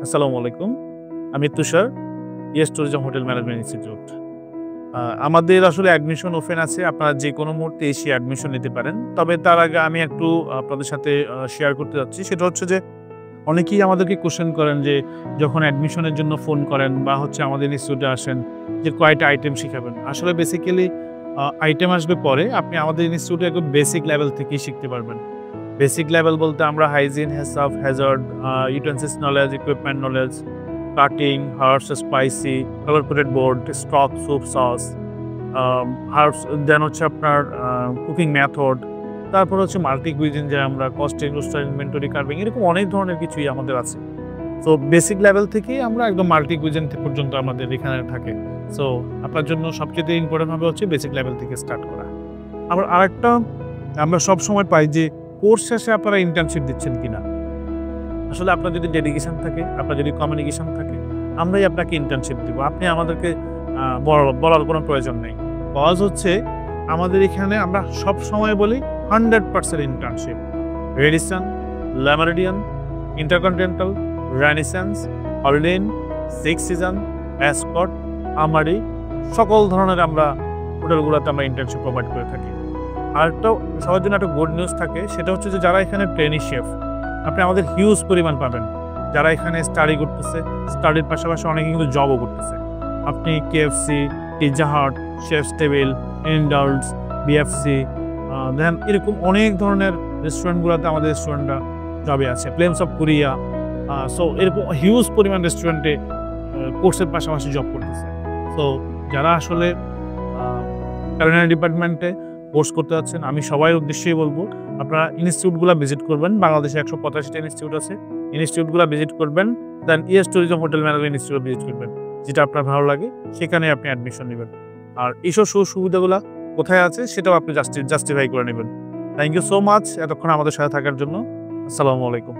আসসালামু আলাইকুম। আমি Tushar, Yes Tourism Hotel Management Institute. আমাদের আসলে অ্যাডমিশন ওপেন আছে। আপনারা যেকোনো মুহূর্তে এসে অ্যাডমিশন নিতে পারেন। তবে তার আগে আমি একটু আপনাদের সাথে শেয়ার করতে যাচ্ছি। সেটা হচ্ছে যে অনেকেই আমাদেরকে কোয়েশ্চেন করেন যে যখন অ্যাডমিশনের জন্য ফোন করেন বা হচ্ছে আমাদের ইনস্টিটিউটে আসেন যে কয়টা আইটেম শিখাবেন। আসলে বেসিক্যালি আইটেম আসবে পরে। আপনি আমাদের ইনস্টিটিউটে একদম বেসিক লেভেল থেকেই শিখতে পারবেন। বেসিক লেভেল বলতে আমরা হাইজিন, হেসাব, hazard, utensils knowledge, equipment knowledge, cutting, herbs, spicy, colour coded board, stock, soup, sauce, herbs, then হচ্ছে আপনার কুকিং মেথড, তারপর হচ্ছে মাল্টি কুইজিন যে আমরা কস্টিং, রোস্টার, ইনভেন্টরি, কার্ভিং এরকম অনেক ধরনের কিছুই আমাদের আছে। সো বেসিক লেভেল থেকেই আমরা একদম মাল্টি কুইজিন পর্যন্ত আমাদের এখানে থাকে। সো আপনার জন্য সবচেয়ে ইম্পর্টেন্ট হবে হচ্ছে বেসিক লেভেল থেকে স্টার্ট করা। আবার আরেকটা আমরা সবসময় পাই যে কোর্স শেষে আপনারা ইন্টার্নশিপ দিচ্ছেন কিনা। আসলে আপনার যদি ডেডিকেশন থাকে, আপনার যদি কমিউনিকেশন থাকে, আমরাই আপনাকে ইন্টার্নশিপ দিব। আপনি আমাদেরকে বলার কোনো প্রয়োজন নেই। কজ হচ্ছে আমাদের এখানে আমরা সবসময় বলি 100% internship. Radisson, Le Meridien, InterContinental, Renaissance, Holiday Inn, Six Season, Ascot, Amari সকল ধরনের আমরা হোটেলগুলোতে আমরা ইন্টার্নশিপ প্রোভাইড করে থাকি। আরেকটাও সবার জন্য একটা গুড নিউজ থাকে, সেটা হচ্ছে যে যারা এখানে ট্রেনি শেফ, আপনি আমাদের হিউজ পরিমাণ পাবেন। যারা এখানে স্টাডি করতেছে, স্টাডির পাশাপাশি অনেকে কিন্তু জবও করতেছে। আপনি KFC, Pizza Hut, chefs table, ইন্ডালস, BFC, দেন এরকম অনেক ধরনের রেস্টুরেন্টগুলোতে আমাদের রেস্টুরেন্টরা জবে আছে। ফ্লেমস অফ কোরিয়া, সো এরকম হিউজ পরিমাণ রেস্টুরেন্টে কোর্সের পাশাপাশি জব করতেছে। সো যারা আসলে কুলিনারি ডিপার্টমেন্টে কোর্স করতে যাচ্ছেন, আমি সবার উদ্দেশ্যেই বলবো আপনারা ইনস্টিটিউটগুলো ভিজিট করবেন। বাংলাদেশে ১৮৫টা ইনস্টিটিউট আছে। ইনস্টিটিউটগুলো ভিজিট করবেন, then Yes Tourism Hotel Management Institute visit করবেন। যেটা আপনার ভালো লাগে সেখানে আপনি অ্যাডমিশন নেবেন। আর এইসব সুবিধাগুলো কোথায় আছে সেটাও আপনি জাস্টিফাই করে নেবেন। থ্যাংক ইউ সো মাচ এতক্ষণ আমাদের সাথে থাকার জন্য। আসসালামু আলাইকুম।